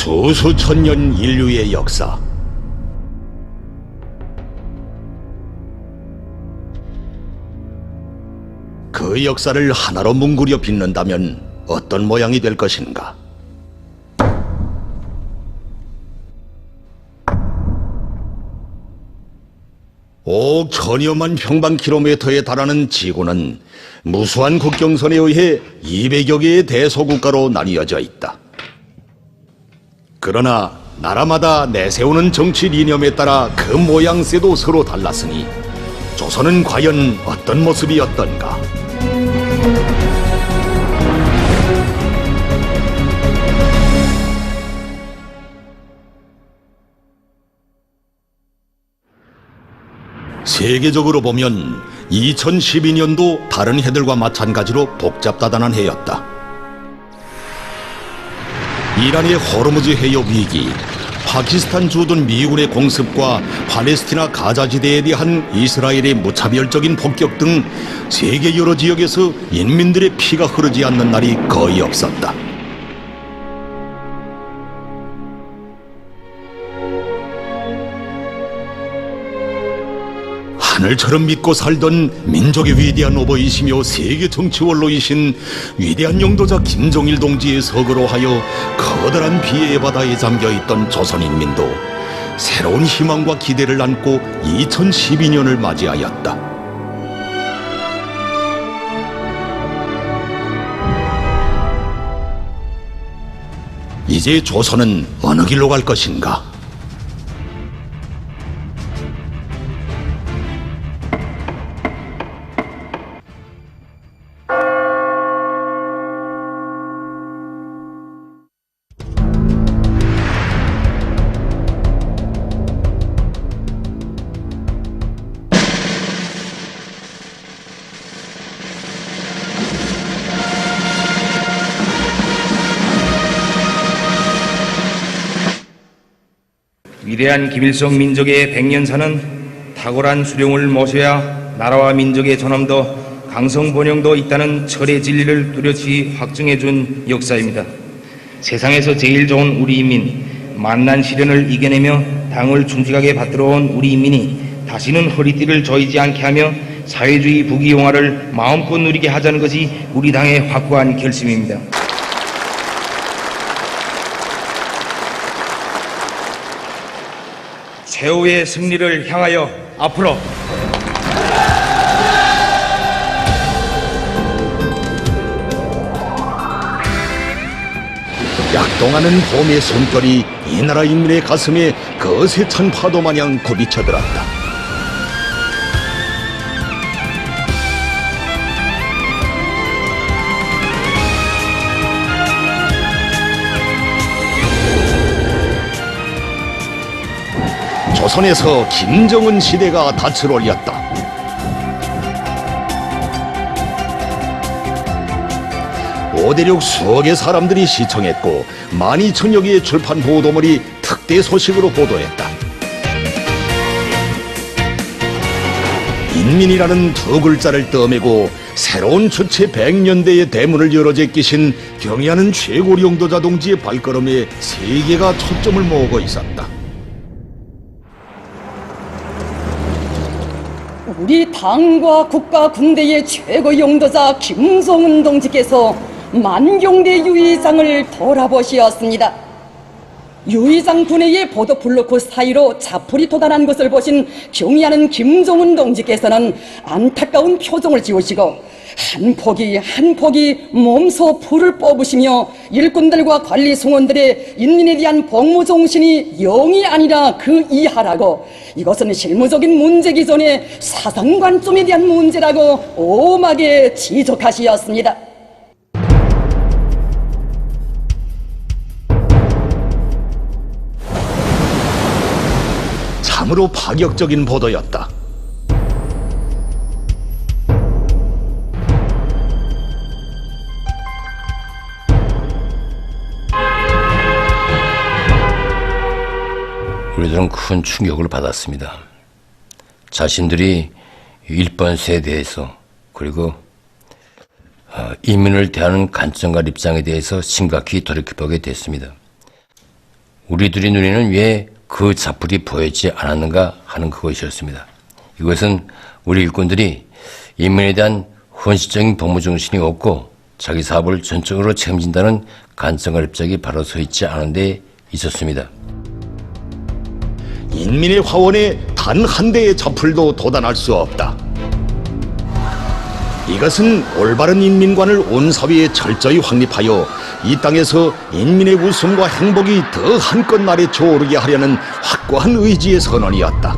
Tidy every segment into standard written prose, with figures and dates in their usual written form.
수수천 년 인류의 역사. 그 역사를 하나로 뭉그려 빚는다면 어떤 모양이 될 것인가? 옥 천여만 평방킬로미터에 달하는 지구는 무수한 국경선에 의해 200여 개의 대소국가로 나뉘어져 있다. 그러나 나라마다 내세우는 정치 이념에 따라 그 모양새도 서로 달랐으니 조선은 과연 어떤 모습이었던가? 세계적으로 보면 2012년도 다른 해들과 마찬가지로 복잡다단한 해였다. 이란의 호르무즈 해협 위기, 파키스탄 주둔 미군의 공습과 팔레스티나 가자지대에 대한 이스라엘의 무차별적인 폭격 등 세계 여러 지역에서 인민들의 피가 흐르지 않는 날이 거의 없었다. 하늘처럼 믿고 살던 민족의 위대한 오버이시며 세계 정치 원로이신 위대한 영도자 김정일 동지의 서거로 하여 커다란 비애의 바다에 잠겨있던 조선인민도 새로운 희망과 기대를 안고 2012년을 맞이하였다. 이제 조선은 어느 길로 갈 것인가? 위대한 김일성 민족의 백년사는 탁월한 수령을 모셔야 나라와 민족의 존엄도 강성번영도 있다는 철의 진리를 뚜렷이 확증해준 역사입니다. 세상에서 제일 좋은 우리 인민, 만난 시련을 이겨내며 당을 충직하게 받들어온 우리 인민이 다시는 허리띠를 조이지 않게 하며 사회주의 부귀영화를 마음껏 누리게 하자는 것이 우리 당의 확고한 결심입니다. 최후의 승리를 향하여 앞으로 약동하는 봄의 숨결이 이 나라 인민의 가슴에 거세 찬 파도 마냥 굽이쳐들었다. 조선에서 김정은 시대가 닻을 올렸다. 오대륙 수억의 사람들이 시청했고 12,000여 개의 출판 보도물이 특대 소식으로 보도했다. 인민이라는 두 글자를 떠매고 새로운 주체 100년대의 대문을 열어 제끼신 경애하는 최고리 영도자 동지의 발걸음에 세계가 초점을 모으고 있었다. 우리 당과 국가 군대의 최고 영도자 김정은 동지께서 만경대 유의장을 돌아보시었습니다. 유의장 분해의 보도블로크 사이로 자풀이 도달한 것을 보신 경의하는 김정은 동지께서는 안타까운 표정을 지으시고 한 포기 한 포기 몸소 불을 뽑으시며 일꾼들과 관리 승원들의 인민에 대한 복무 정신이 영이 아니라 그 이하라고, 이것은 실무적인 문제기 전에 사상관점에 대한 문제라고 엄하게 지적하시었습니다. 참으로 파격적인 보도였다. 우리들은 큰 충격을 받았습니다. 자신들이 일본 세대에서 그리고 인민을 대하는 관점과 입장에 대해서 심각히 돌이켜보게 됐습니다. 우리들의 눈에는 왜 그 자풀이 보이지 않았는가 하는 그것이었습니다. 이것은 우리 일꾼들이 인민에 대한 헌신적인 복무 정신이 없고 자기 사업을 전적으로 책임진다는 간청의 입장이 바로 서 있지 않은 데 있었습니다. 인민의 화원에 단 한 대의 자풀도 도단할 수 없다. 이것은 올바른 인민관을 온 사회에 철저히 확립하여 이 땅에서 인민의 웃음과 행복이 더 한껏 날에 저오르게 하려는 확고한 의지의 선언이었다.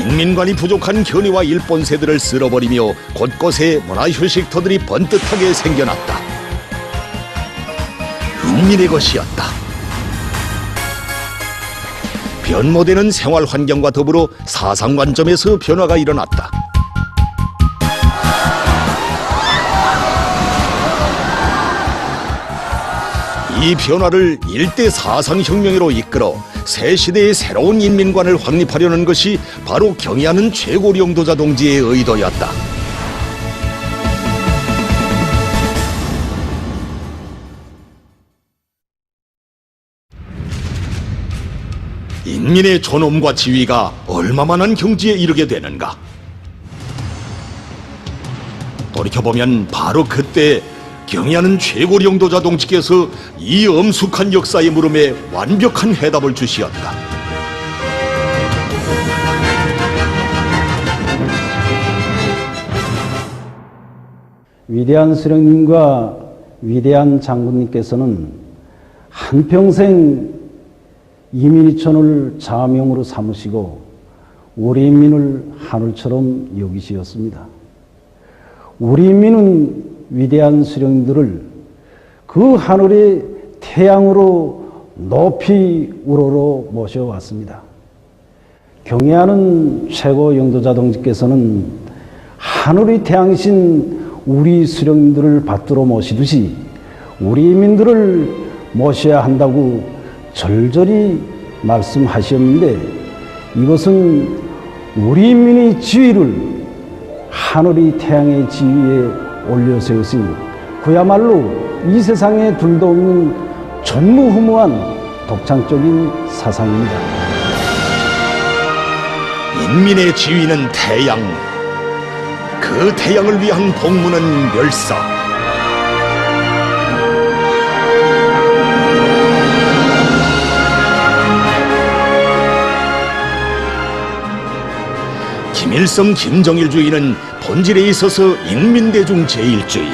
인민관이 부족한 견해와 일본세들을 쓸어버리며 곳곳에 문화휴식터들이 번듯하게 생겨났다. 인민의 것이었다. 변모되는 생활 환경과 더불어 사상 관점에서 변화가 일어났다. 이 변화를 일대 사상혁명으로 이끌어 새 시대의 새로운 인민관을 확립하려는 것이 바로 경의하는 최고령도자 동지의 의도였다. 인민의 존엄과 지위가 얼마만한 경지에 이르게 되는가? 돌이켜보면 바로 그때 경의하는 최고령도자 동지께서 이 엄숙한 역사의 물음에 완벽한 해답을 주시었다. 위대한 수령님과 위대한 장군님께서는 한평생 이민이촌을 자명으로 삼으시고 우리 인민을 하늘처럼 여기시었습니다. 우리 인민은 위대한 수령님들을 그 하늘의 태양으로 높이 우러러 모셔왔습니다. 경애하는 최고 영도자 동지께서는 하늘의 태양이신 우리 수령님들을 받들어 모시듯이 우리 인민들을 모셔야 한다고 절절히 말씀하셨는데, 이것은 우리 인민의 지위를 하늘의 태양의 지위에 올려세우신 그야말로 이 세상에 둘도 없는 전무후무한 독창적인 사상입니다. 인민의 지위는 태양, 그 태양을 위한 복무는 멸사. 김일성 김정일주의는 본질에 있어서 인민대중 제일주의.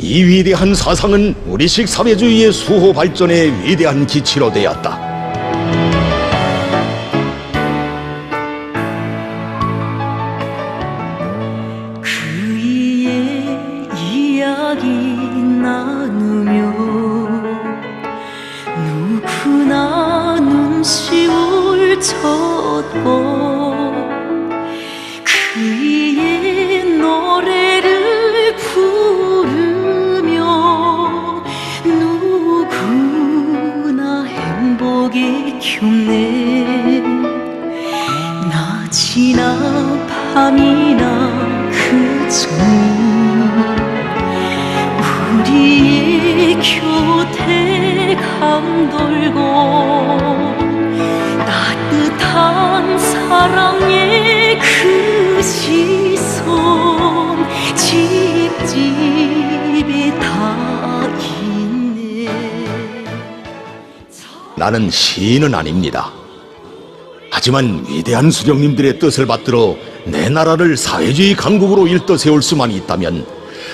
이 위대한 사상은 우리식 사회주의의 수호 발전의 위대한 기치로 되었다. 그이의 이야기 나누며 누구나 눈시울 쳤고 그이의 노래를 부르며 누구나 행복에 흉내 낮이나 밤이나 그저 우리의 곁에 감돌고 따뜻한 사랑의 그 시선 집집에 다 있네. 나는 시인은 아닙니다. 하지만 위대한 수령님들의 뜻을 받들어 내 나라를 사회주의 강국으로 일떠 세울 수만 있다면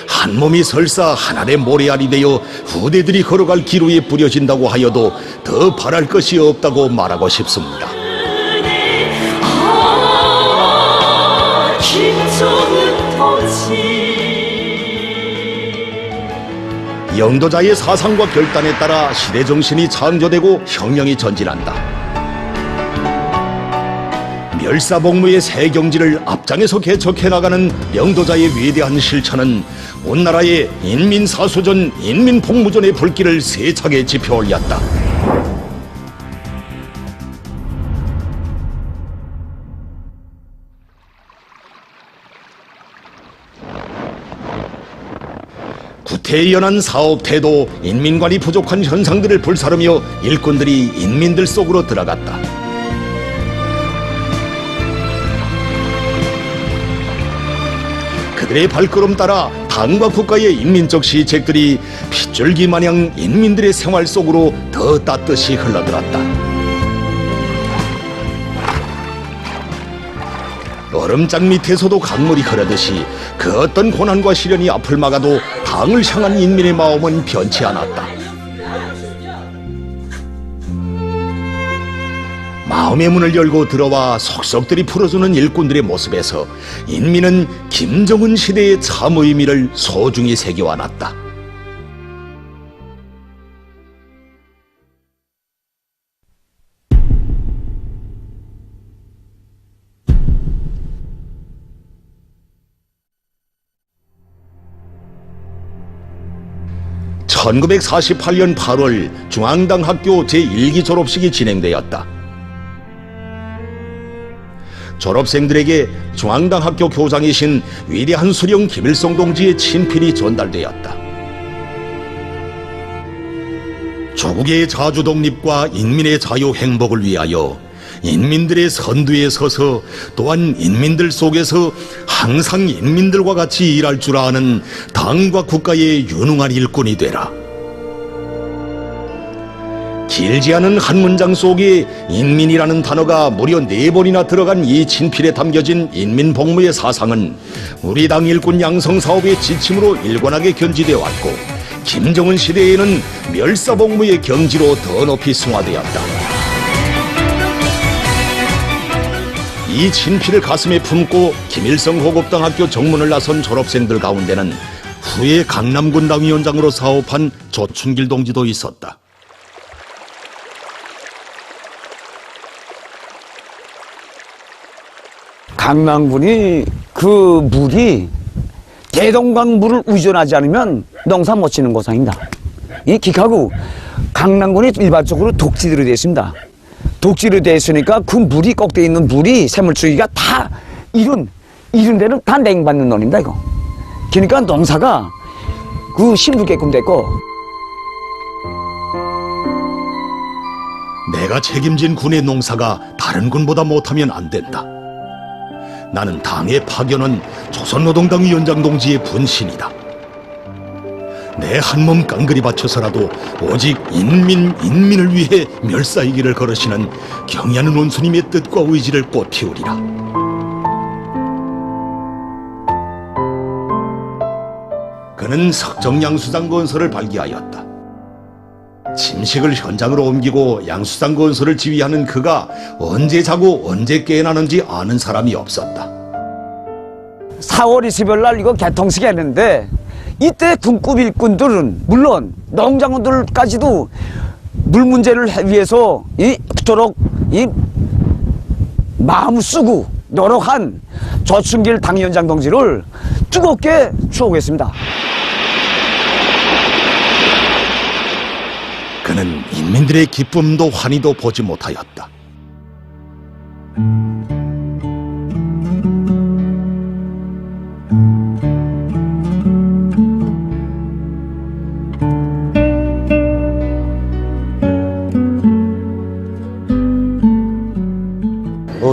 한 몸이 설사 하늘의 모래알이 되어 후대들이 걸어갈 기로에 뿌려진다고 하여도 더 바랄 것이 없다고 말하고 싶습니다. 김정은 동지 영도자의 사상과 결단에 따라 시대 정신이 창조되고 혁명이 전진한다. 멸사복무의 새 경지를 앞장에서 개척해 나가는 영도자의 위대한 실천은 온 나라의 인민사수전, 인민복무전의 불길을 세차게 지펴 올렸다. 구태연한 사업 태도, 인민관이 부족한 현상들을 불사르며 일꾼들이 인민들 속으로 들어갔다. 그들의 발걸음 따라 당과 국가의 인민적 시책들이 핏줄기 마냥 인민들의 생활 속으로 더 따뜻이 흘러들었다. 얼음장 밑에서도 강물이 흐르듯이 그 어떤 고난과 시련이 앞을 막아도 당을 향한 인민의 마음은 변치 않았다. 마음의 문을 열고 들어와 속속들이 풀어주는 일꾼들의 모습에서 인민은 김정은 시대의 참 의미를 소중히 새겨왔다. (1948년 8월) 중앙당 학교 제1기 졸업식이 진행되었다. 졸업생들에게 중앙당 학교 교장이신 위대한 수령 김일성 동지의 친필이 전달되었다. 조국의 자주 독립과 인민의 자유 행복을 위하여 인민들의 선두에 서서 또한 인민들 속에서 항상 인민들과 같이 일할 줄 아는 당과 국가의 유능한 일꾼이 되라. 길지 않은 한 문장 속에 인민이라는 단어가 무려 4번이나 들어간 이 친필에 담겨진 인민복무의 사상은 우리 당 일꾼 양성 사업의 지침으로 일관하게 견지되어 왔고 김정은 시대에는 멸사복무의 경지로 더 높이 승화되었다. 이 친필을 가슴에 품고 김일성 호국당학교 정문을 나선 졸업생들 가운데는 후에 강남군 당위원장으로 사업한 조춘길 동지도 있었다. 강남군이 그 물이 대동강 물을 의존하지 않으면 농사 못 지는 고상입니다. 이 기하고 강남군이 일반적으로 독지대로 되어 있습니다. 독지로 되어 있으니까 그 물이 꼭대에 있는 물이 샘물줄기가 다 이런 데는 다 냉받는 논입니다 이거. 그러니까 농사가 그 힘들게끔 됐고. 내가 책임진 군의 농사가 다른 군보다 못하면 안 된다. 나는 당의 파견은 조선노동당 위원장 동지의 분신이다. 내 한 몸 깡그리 바쳐서라도 오직 인민을 위해 멸사의 길을 걸으시는 경의하는 원수님의 뜻과 의지를 꽃피우리라. 그는 석정 양수장 건설을 발기하였다. 침식을 현장으로 옮기고 양수장 건설을 지휘하는 그가 언제 자고 언제 깨어나는지 아는 사람이 없었다. 4월 20일 날 이거 개통식 했는데 이때 군급 일꾼들은 물론 농장원들까지도 물 문제를 위해서 그토록 마음을 쓰고 노력한 조춘길 당위원장 동지를 뜨겁게 추억했습니다. 그는 인민들의 기쁨도 환희도 보지 못하였다.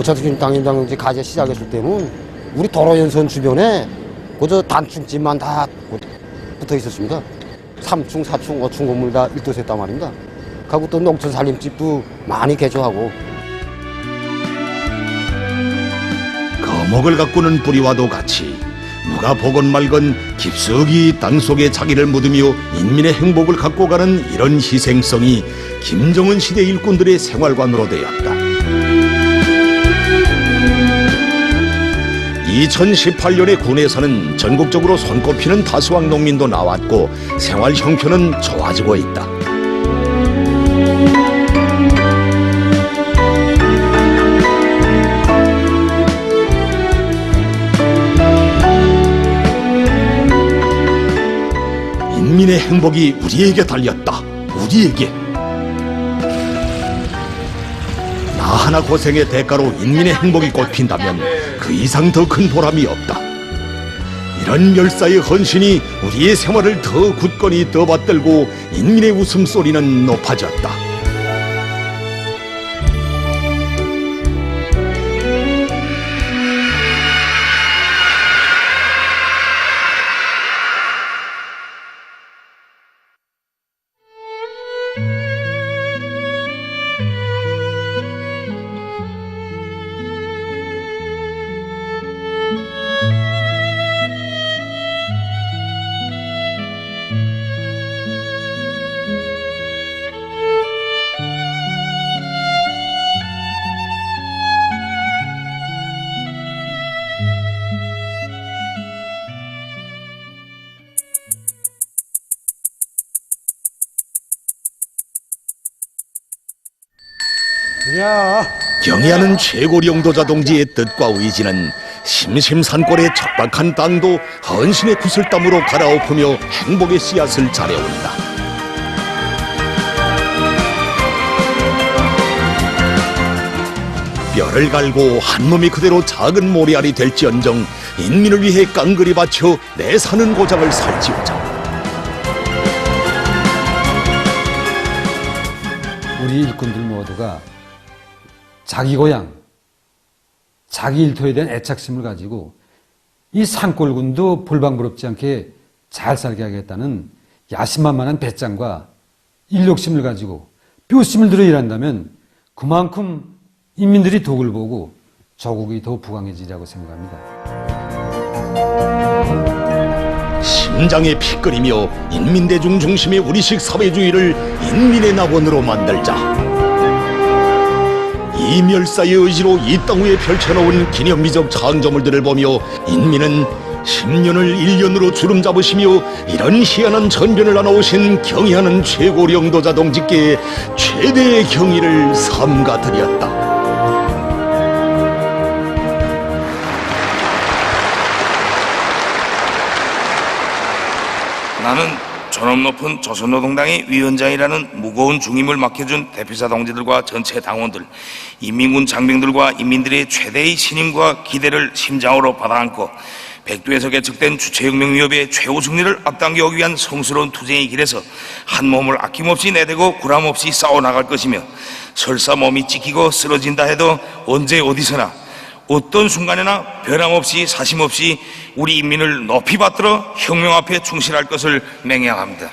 조춘길 당위원장 가제 시작했을 때는 우리 도로연선 주변에 그저 단층집만 다 붙어 있었습니다. 3층, 4층, 5층 건물 다 일도했단 말입니다. 그리고 또 농촌 살림집도 많이 개조하고. 거목을 가꾸는 뿌리와도 같이 누가 보건 말건 깊숙이 땅속에 자기를 묻으며 인민의 행복을 갖고 가는 이런 희생성이 김정은 시대 일꾼들의 생활관으로 되었다. 2018년에 군에서는 전국적으로 손꼽히는 다수왕 농민도 나왔고 생활 형편은 좋아지고 있다. 인민의 행복이 우리에게 달렸다. 우리에게. 나 하나 고생의 대가로 인민의 행복이 꽃핀다면 그 이상 더 큰 보람이 없다. 이런 열사의 헌신이 우리의 생활을 더 굳건히 떠받들고 인민의 웃음소리는 높아졌다. 경애하는 최고리 영도자 동지의 뜻과 의지는 심심산골의 척박한 땅도 헌신의 구슬땀으로 갈아엎으며 행복의 씨앗을 자래온다. 뼈를 갈고 한 몸이 그대로 작은 모래알이 될지언정 인민을 위해 깡그리 바쳐 내 사는 고장을 살지어자. 우리 일꾼들 모두가 자기 고향, 자기 일터에 대한 애착심을 가지고 이 산골군도 불방부럽지 않게 잘 살게 하겠다는 야심만만한 배짱과 인력심을 가지고 뼈심을 들여 일한다면 그만큼 인민들이 덕을 보고 조국이 더 부강해지리라고 생각합니다. 심장에 피 끓이며 인민대중 중심의 우리식 사회주의를 인민의 낙원으로 만들자. 이 멸사의 의지로 이 땅 위에 펼쳐놓은 기념비적 창조물들을 보며 인민은 10년을 1년으로 주름 잡으시며 이런 희한한 전변을 나눠오신 경애하는 최고리 영도자 동지께 최대의 경의를 삼가드렸다. 나는 존엄 높은 조선노동당의 위원장이라는 무거운 중임을 맡겨준 대표사 동지들과 전체 당원들, 인민군 장병들과 인민들의 최대의 신임과 기대를 심장으로 받아안고 백두에서 개척된 주체혁명위협의 최후 승리를 앞당기기 위한 성스러운 투쟁의 길에서 한 몸을 아낌없이 내대고 구람없이 싸워나갈 것이며 설사 몸이 찢기고 쓰러진다 해도 언제 어디서나 어떤 순간에나 변함없이 사심없이 우리 인민을 높이 받들어 혁명 앞에 충실할 것을 맹약합니다.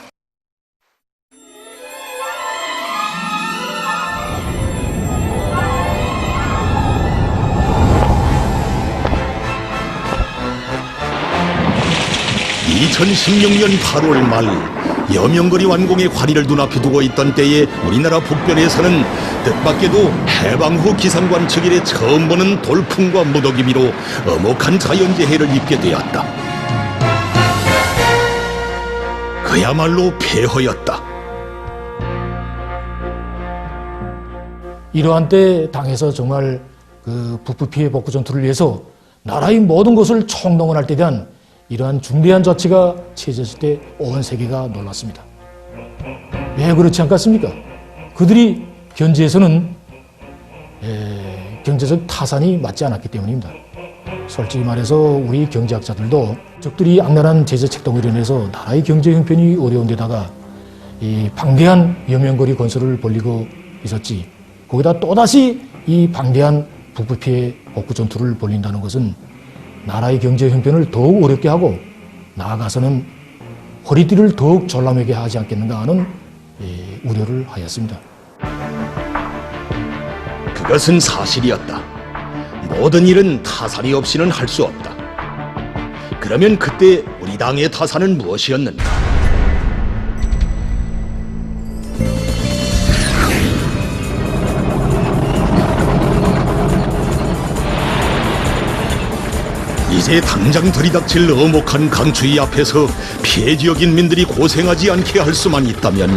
(2016년 8월) 말 여명거리 완공의 관리를 눈앞에 두고 있던 때에 우리나라 북변에서는 뜻밖에도 해방 후 기상관 측일에 처음 보는 돌풍과 무더기미로 엄혹한 자연재해를 입게 되었다. 그야말로 폐허였다. 이러한 때 당에서 정말 그 북부 피해 복구 전투를 위해서 나라의 모든 것을 총동원할 때 대한 이러한 중대한 조치가 취해졌을 때 온 세계가 놀랐습니다. 왜 그렇지 않겠습니까? 그들이 현지에서는 경제적 타산이 맞지 않았기 때문입니다. 솔직히 말해서 우리 경제학자들도 적들이 악랄한 제재 책동으로 인해서 나라의 경제 형편이 어려운 데다가 이 방대한 여명거리 건설을 벌이고 있었지, 거기다 또다시 이 방대한 북부 피해 복구 전투를 벌린다는 것은 나라의 경제 형편을 더욱 어렵게 하고 나아가서는 허리띠를 더욱 졸라매게 하지 않겠는가 하는 우려를 하였습니다. 그것은 사실이었다. 모든 일은 타산이 없이는 할 수 없다. 그러면 그때 우리 당의 타산은 무엇이었는가? 이제 당장 들이닥칠 엄혹한 강추위 앞에서 피해 지역 인민들이 고생하지 않게 할 수만 있다면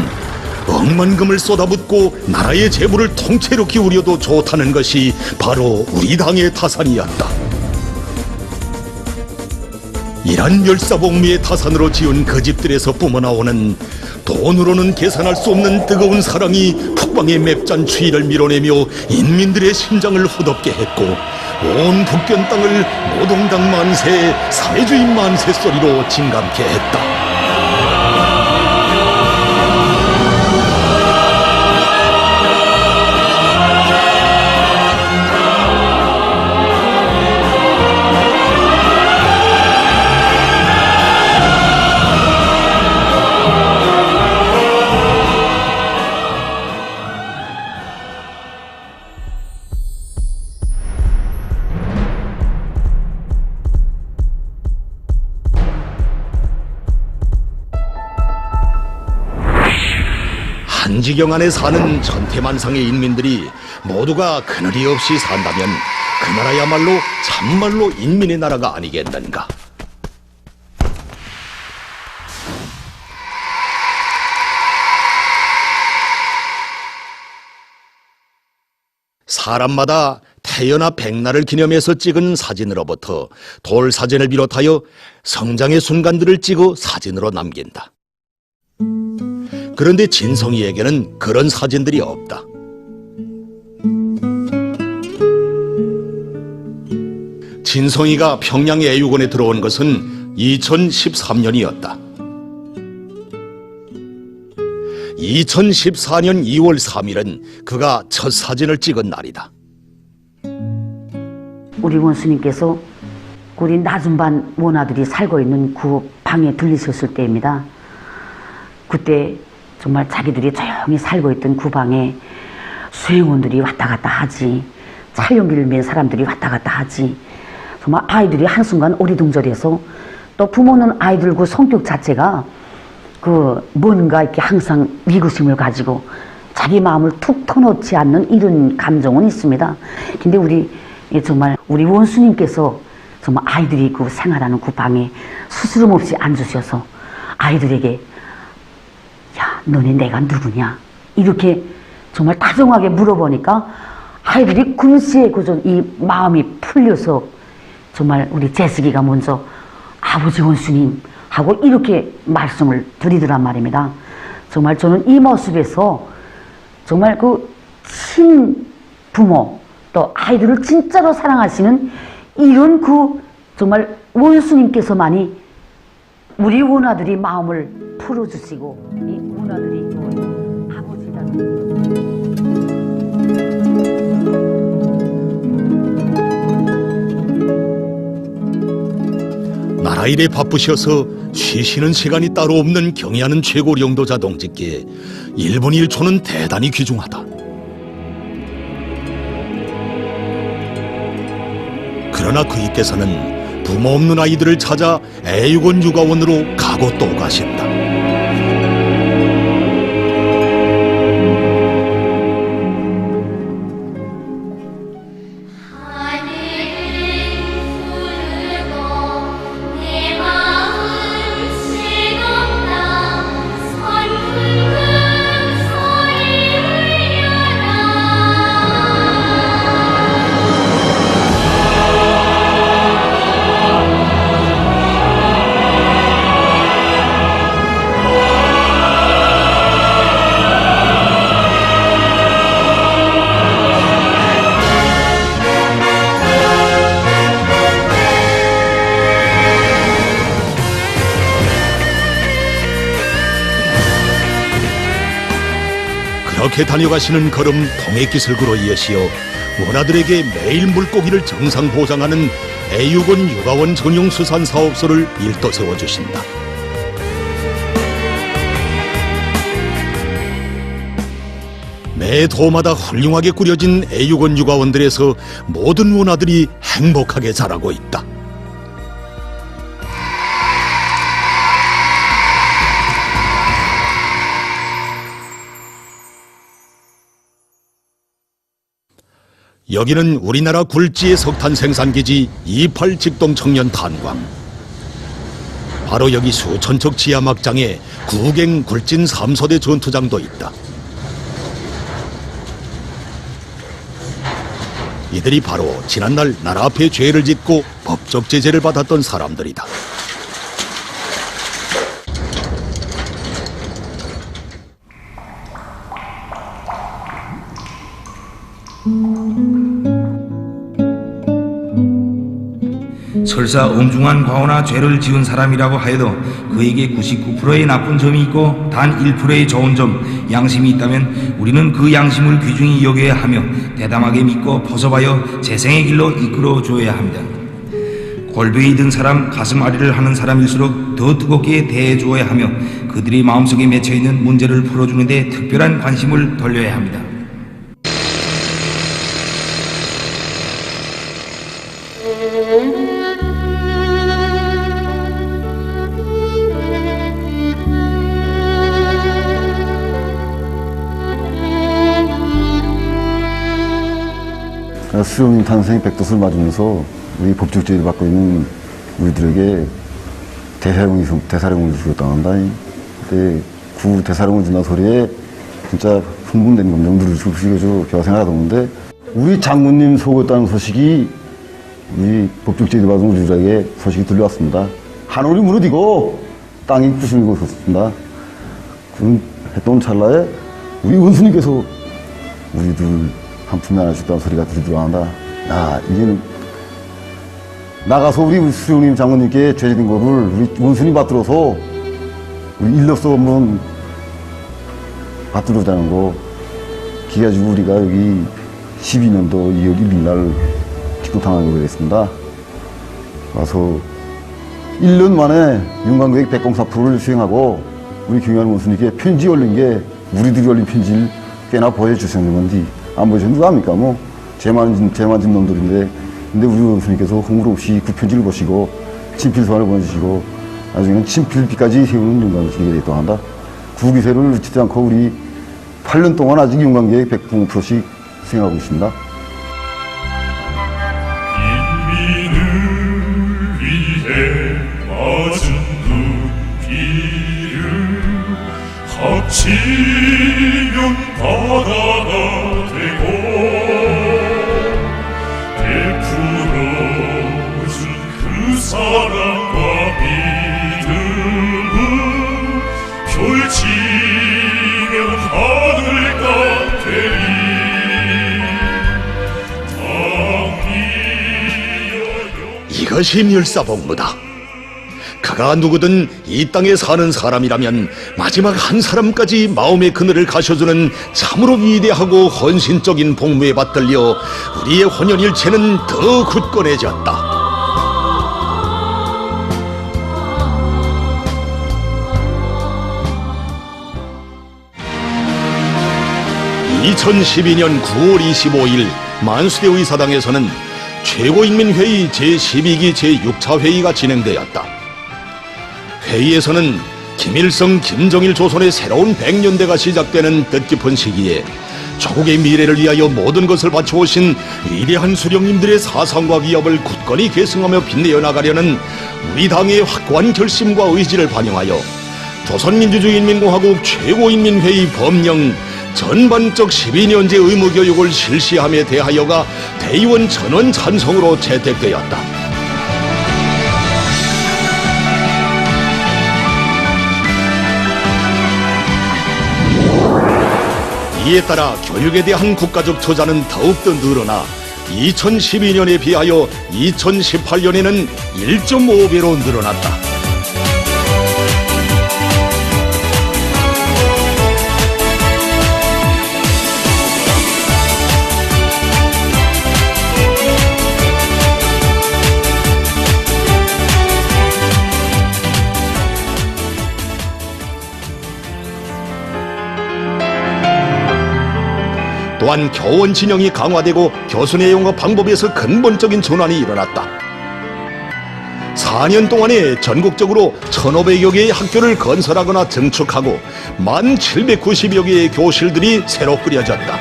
억만금을 쏟아붓고 나라의 재물을 통째로 기울여도 좋다는 것이 바로 우리 당의 타산이었다. 이란 멸사복무의 타산으로 지은 그 집들에서 뿜어나오는 돈으로는 계산할 수 없는 뜨거운 사랑이 북방의 맵짠 추위를 밀어내며 인민들의 심장을 후덥게 했고 온 북견 땅을 노동당 만세, 사회주의 만세 소리로 진감케 했다. 한지경 안에 사는 천태만상의 인민들이 모두가 그늘이 없이 산다면 그 나라야말로 참말로 인민의 나라가 아니겠는가. 사람마다 태어나 백날을 기념해서 찍은 사진으로부터 돌사진을 비롯하여 성장의 순간들을 찍어 사진으로 남긴다. 그런데 진성이에게는 그런 사진들이 없다. 진성이가 평양 애육원에 들어온 것은 2013년이었다. 2014년 2월 3일은 그가 첫 사진을 찍은 날이다. 우리 원수님께서 우리 낮은 반 원아들이 살고 있는 그 방에 들리셨을 때입니다. 그때 정말 자기들이 조용히 살고 있던 그 방에 수행원들이 왔다 갔다 하지, 촬영기를 맨 사람들이 왔다 갔다 하지, 정말 아이들이 한순간 어리둥절해서 또 부모는 아이들 그 성격 자체가 그 뭔가 이렇게 항상 위구심을 가지고 자기 마음을 툭 터놓지 않는 이런 감정은 있습니다. 근데 우리 정말 우리 원수님께서 정말 아이들이 그 생활하는 그 방에 스스럼 없이 앉으셔서 아이들에게 야, 너네 내가 누구냐? 이렇게 정말 다정하게 물어보니까 아이들이 금시에 이 마음이 풀려서 정말 우리 재석이가 먼저 아버지 원수님 하고 이렇게 말씀을 드리더란 말입니다. 정말 저는 이 모습에서 정말 그 친부모 또 아이들을 진짜로 사랑하시는 이런 그 정말 원수님께서만이 우리 원아들이 마음을 풀어주시고 이 원아들이 아버지라는 나라 일에 바쁘셔서 쉬시는 시간이 따로 없는 경애하는 최고 영도자 동지께 1분 1초는 대단히 귀중하다. 그러나 그이께서는 부모 없는 아이들을 찾아 애육원 육아원으로 가고 또 가신다. 그렇게 다녀가시는 걸음 통행기슬구로 이어시어 원아들에게 매일 물고기를 정상 보장하는 애육원 육아원 전용 수산사업소를 일도 세워주신다. 매 도마다 훌륭하게 꾸려진 애육원 육아원들에서 모든 원아들이 행복하게 자라고 있다. 여기는 우리나라 굴지의 석탄 생산기지 28 직동청년 탄광. 바로 여기 수천 척 지하 막장에 구경 굴진 3소대 전투장도 있다. 이들이 바로 지난날 나라 앞에 죄를 짓고 법적 제재를 받았던 사람들이다. 설사 엄중한 과오나 죄를 지은 사람이라고 하여도 그에게 99%의 나쁜 점이 있고 단 1%의 좋은 점, 양심이 있다면 우리는 그 양심을 귀중히 여겨야 하며 대담하게 믿고 포섭하여 재생의 길로 이끌어 줘야 합니다. 골배에 든 사람, 가슴 아리를 하는 사람일수록 더 뜨겁게 대해 주어야 하며 그들의 마음속에 맺혀있는 문제를 풀어주는 데 특별한 관심을 돌려야 합니다. 수령님 탄생 100도수를 맞으면서 우리 법적 제의를 받고 있는 우리들에게 대사령을 주었다고 한다. 근데 구 대사령을 준다는 소리에 진짜 흥분된 감정들을 주시고 제가 생각하다 보는데 우리 장군님 속였다는 소식이 이 법적 제의를 받은 우리들에게 소식이 들려왔습니다. 하늘이 무너지고 땅이 부수고 있었습니다. 그런 했던 찰나에 우리 원수님께서 우리들 한 품에 안아주셨다는 소리가 들리더란다. 야, 이제는 나가서 우리 수령님 장군님께 죄진 거를 우리 원순이 받들어서 우리 일로서 한번 받들어자는 거. 기가지고 우리가 여기 12년도 2월 1일 날 직도당하게 되겠습니다. 와서 1년 만에 윤관계획 백공사표를 수행하고 우리 경영하는 원순이께 편지 올린 게 우리들이 올린 편지를 꽤나 보여주셨는 건지 안 보여주면 누가 합니까? 뭐 죄만 진 놈들인데 근데 우리 원수님께서 홍보를 없이 그 편지를 보시고 친필서한을 보내주시고 나중에는 친필비까지 세우는 윤관계획이 됐다고 한다. 구기세를 늦추지 않고 우리 8년 동안 아직 윤관계획 100%씩 수행하고 있습니다. 인민을 위해 맞은 눈길을 합치면 바다가 베풀어준 그 사랑과 믿음은 펼치면 하늘가 되리. 이것이 멸사복무다. 그가 누구든 이 땅에 사는 사람이라면 마지막 한 사람까지 마음의 그늘을 가셔주는 참으로 위대하고 헌신적인 복무에 받들려 우리의 혼연일체는 더 굳건해졌다. 2012년 9월 25일 만수대 의사당에서는 최고인민회의 제12기 제6차 회의가 진행되었다. 회의에서는 김일성, 김정일 조선의 새로운 100년대가 시작되는 뜻깊은 시기에 조국의 미래를 위하여 모든 것을 바쳐오신 위대한 수령님들의 사상과 기업을 굳건히 계승하며 빛내어 나가려는 우리 당의 확고한 결심과 의지를 반영하여 조선민주주의인민공화국 최고인민회의 법령 전반적 12년제 의무교육을 실시함에 대하여가 대의원 전원 찬성으로 채택되었다. 이에 따라 교육에 대한 국가적 투자는 더욱더 늘어나 2012년에 비하여 2018년에는 1.5배로 늘어났다. 또한 교원 진영이 강화되고 교수 내용과 방법에서 근본적인 전환이 일어났다. 4년 동안에 전국적으로 1,500여 개의 학교를 건설하거나 증축하고 1,790여 개의 교실들이 새로 꾸려졌다.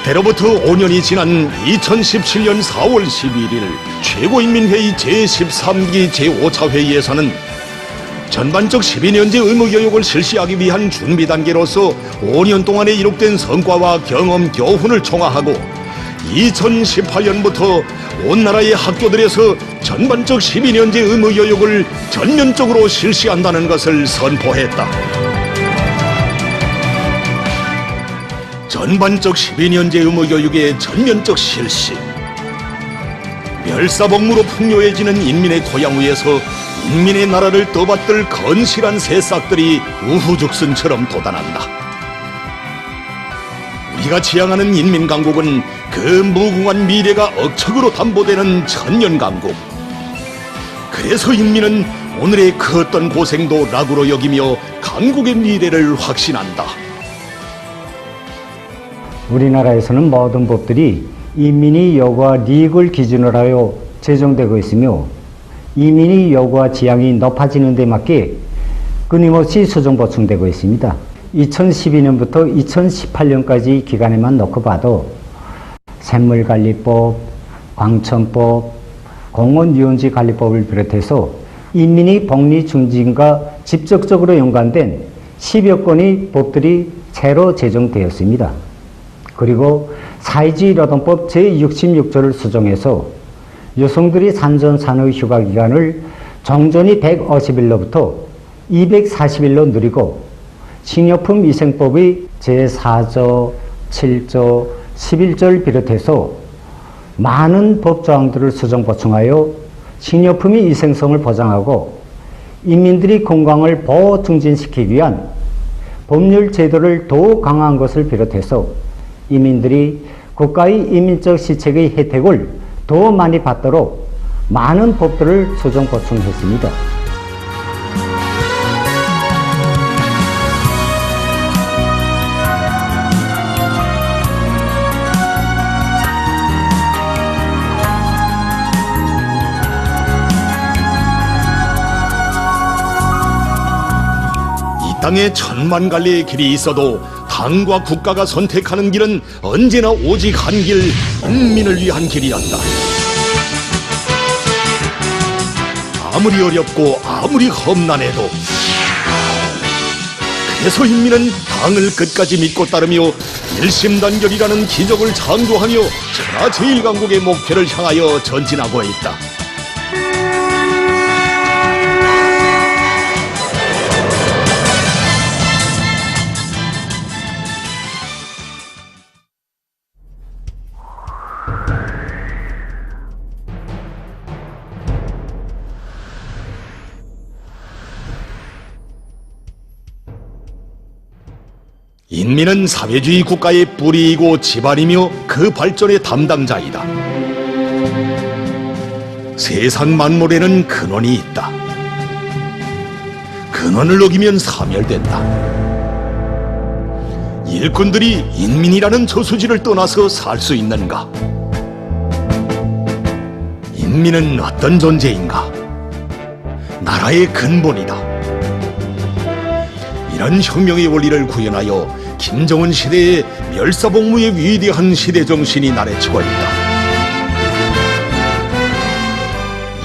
그때로부터 5년이 지난 2017년 4월 11일 최고인민회의 제13기 제5차 회의에서는 전반적 12년제 의무교육을 실시하기 위한 준비 단계로서 5년 동안에 이룩된 성과와 경험, 교훈을 총화하고 2018년부터 온 나라의 학교들에서 전반적 12년제 의무교육을 전면적으로 실시한다는 것을 선포했다. 전반적 12년제 의무교육의 전면적 실시. 멸사복무로 풍요해지는 인민의 고향 위에서 인민의 나라를 떠받들 건실한 새싹들이 우후죽순처럼 돋아난다. 우리가 지향하는 인민강국은 그 무궁한 미래가 억척으로 담보되는 천년강국. 그래서 인민은 오늘의 그 어떤 고생도 낙으로 여기며 강국의 미래를 확신한다. 우리나라에서는 모든 법들이 인민의 요구와 이익을 기준으로 하여 제정되고 있으며 인민의 요구와 지향이 높아지는 데 맞게 끊임없이 수정 보충되고 있습니다. 2012년부터 2018년까지 기간에만 놓고 봐도 샘물관리법, 광천법, 공원유원지 관리법을 비롯해서 인민의 복리 증진과 직접적으로 연관된 10여 건의 법들이 새로 제정되었습니다. 그리고 사회주의 노동법 제66조를 수정해서 여성들이 산전 산후 휴가 기간을 정전이 150일로부터 240일로 늘리고 식료품 위생법의 제4조, 7조, 11조를 비롯해서 많은 법조항들을 수정 보충하여 식료품의 위생성을 보장하고 인민들의 건강을 보호 증진시키기 위한 법률 제도를 더욱 강화한 것을 비롯해서 인민들이 국가의 인민적 시책의 혜택을 더 많이 받도록 많은 법들을 수정 보충했습니다. 이 땅에 천만 갈래의 길이 있어도 당과 국가가 선택하는 길은 언제나 오직 한 길, 인민을 위한 길이었다. 아무리 어렵고 아무리 험난해도 그래서 인민은 당을 끝까지 믿고 따르며 일심단결이라는 기적을 창조하며 천하 제1강국의 목표를 향하여 전진하고 있다. 인민은 사회주의 국가의 뿌리이고 지발이며 그 발전의 담당자이다. 세상 만물에는 근원이 있다. 근원을 어기면 사멸된다. 일꾼들이 인민이라는 저수지를 떠나서 살 수 있는가? 인민은 어떤 존재인가? 나라의 근본이다. 이런 혁명의 원리를 구현하여 김정은 시대의 멸사복무의 위대한 시대정신이 나래치고 있다.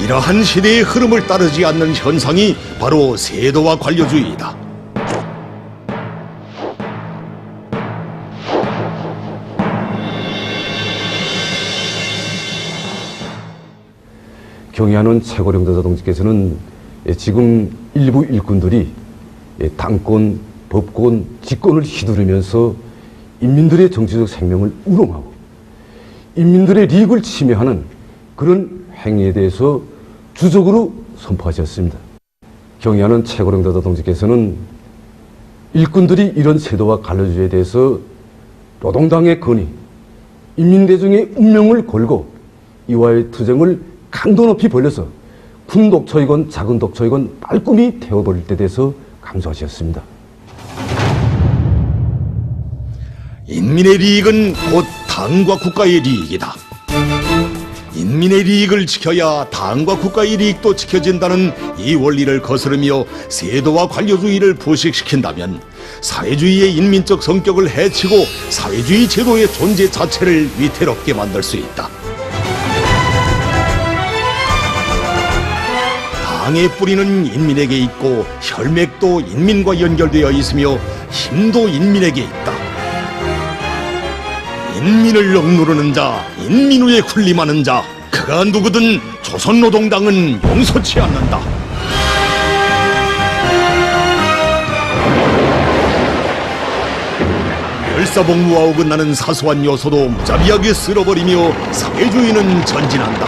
이러한 시대의 흐름을 따르지 않는 현상이 바로 세도와 관료주의이다. 경의하는 최고령도자 동지께서는 지금 일부 일꾼들이 당권, 법권, 직권을 휘두르면서 인민들의 정치적 생명을 우롱하고 인민들의利益을 침해하는 그런 행위에 대해서 주적으로 선포하셨습니다. 경의하는 최고령도자 동지께서는 일꾼들이 이런 세도와 관료주의에 대해서 노동당의 건의, 인민대중의 운명을 걸고 이와의 투쟁을 강도 높이 벌려서 큰 독초이건 작은 독초이건 빨끔히 태워버릴 때 대해서 강조하셨습니다. 인민의利益은 곧 당과 국가의利益이다. 인민의利益을 지켜야 당과 국가의利益도 지켜진다는 이 원리를 거스르며 세도와 관료주의를 부식시킨다면 사회주의의 인민적 성격을 해치고 사회주의 제도의 존재 자체를 위태롭게 만들 수 있다. 당의 뿌리는 인민에게 있고 혈맥도 인민과 연결되어 있으며 힘도 인민에게 있다. 인민을 억누르는 자, 인민 위에 군림하는 자, 그가 누구든 조선노동당은 용서치 않는다. 멸사복무와 어긋나는 사소한 요소도 무자비하게 쓸어버리며 사회주의는 전진한다.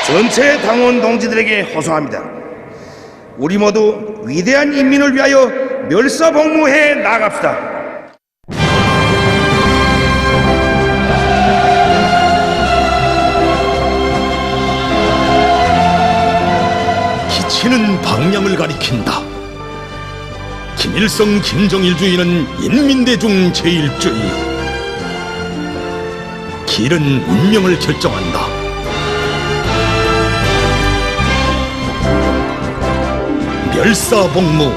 전체 당원 동지들에게 호소합니다. 우리 모두 위대한 인민을 위하여 멸사복무해 나갑시다. 기치는 방향을 가리킨다. 김일성 김정일주의는 인민대중 제일주의. 길은 운명을 결정한다. 멸사복무,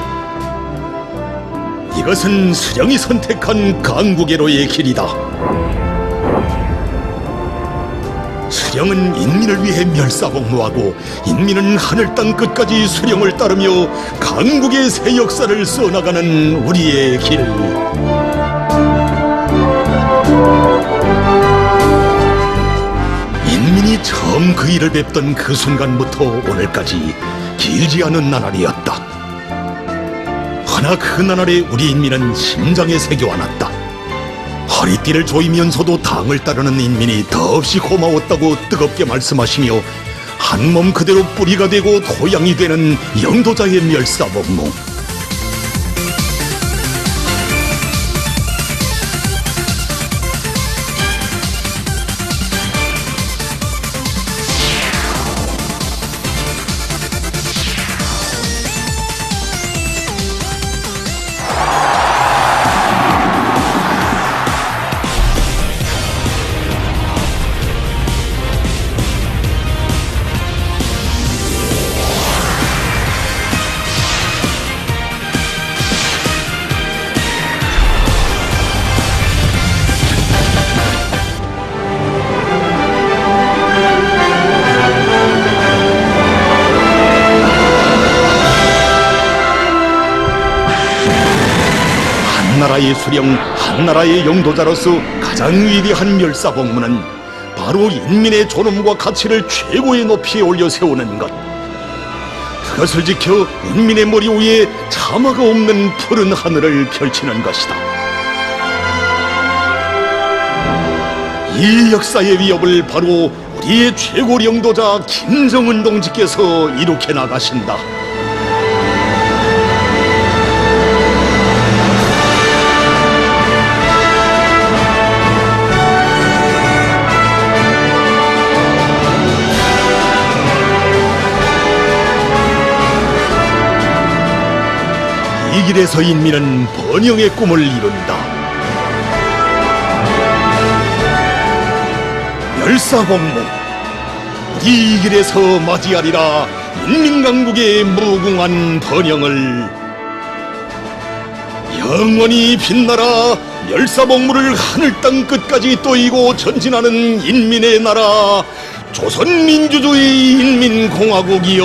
이것은 수령이 선택한 강국애로의 길이다. 수령은 인민을 위해 멸사복무하고 인민은 하늘 땅 끝까지 수령을 따르며 강국의 새 역사를 써나가는 우리의 길. 인민이 처음 그 일을 뵙던 그 순간부터 오늘까지 길지 않은 나날이었다. 허나 그 나날에 우리 인민은 심장에 새겨안았다. 허리띠를 조이면서도 당을 따르는 인민이 더없이 고마웠다고 뜨겁게 말씀하시며 한 몸 그대로 뿌리가 되고 토양이 되는 영도자의 멸사복무. 한나라의 수령, 한나라의 영도자로서 가장 위대한 멸사복무는 바로 인민의 존엄과 가치를 최고의 높이에 올려 세우는 것. 그것을 지켜 인민의 머리 위에 차마가 없는 푸른 하늘을 펼치는 것이다. 이 역사의 위협을 바로 우리의 최고 영도자 김정은 동지께서 이룩해 나가신다. 이 길에서 인민은 번영의 꿈을 이룬다. 멸사복무, 이 길에서 맞이하리라 인민강국의 무궁한 번영을. 영원히 빛나라 멸사복무를 하늘 땅 끝까지 떠이고 전진하는 인민의 나라 조선민주주의 인민공화국이요.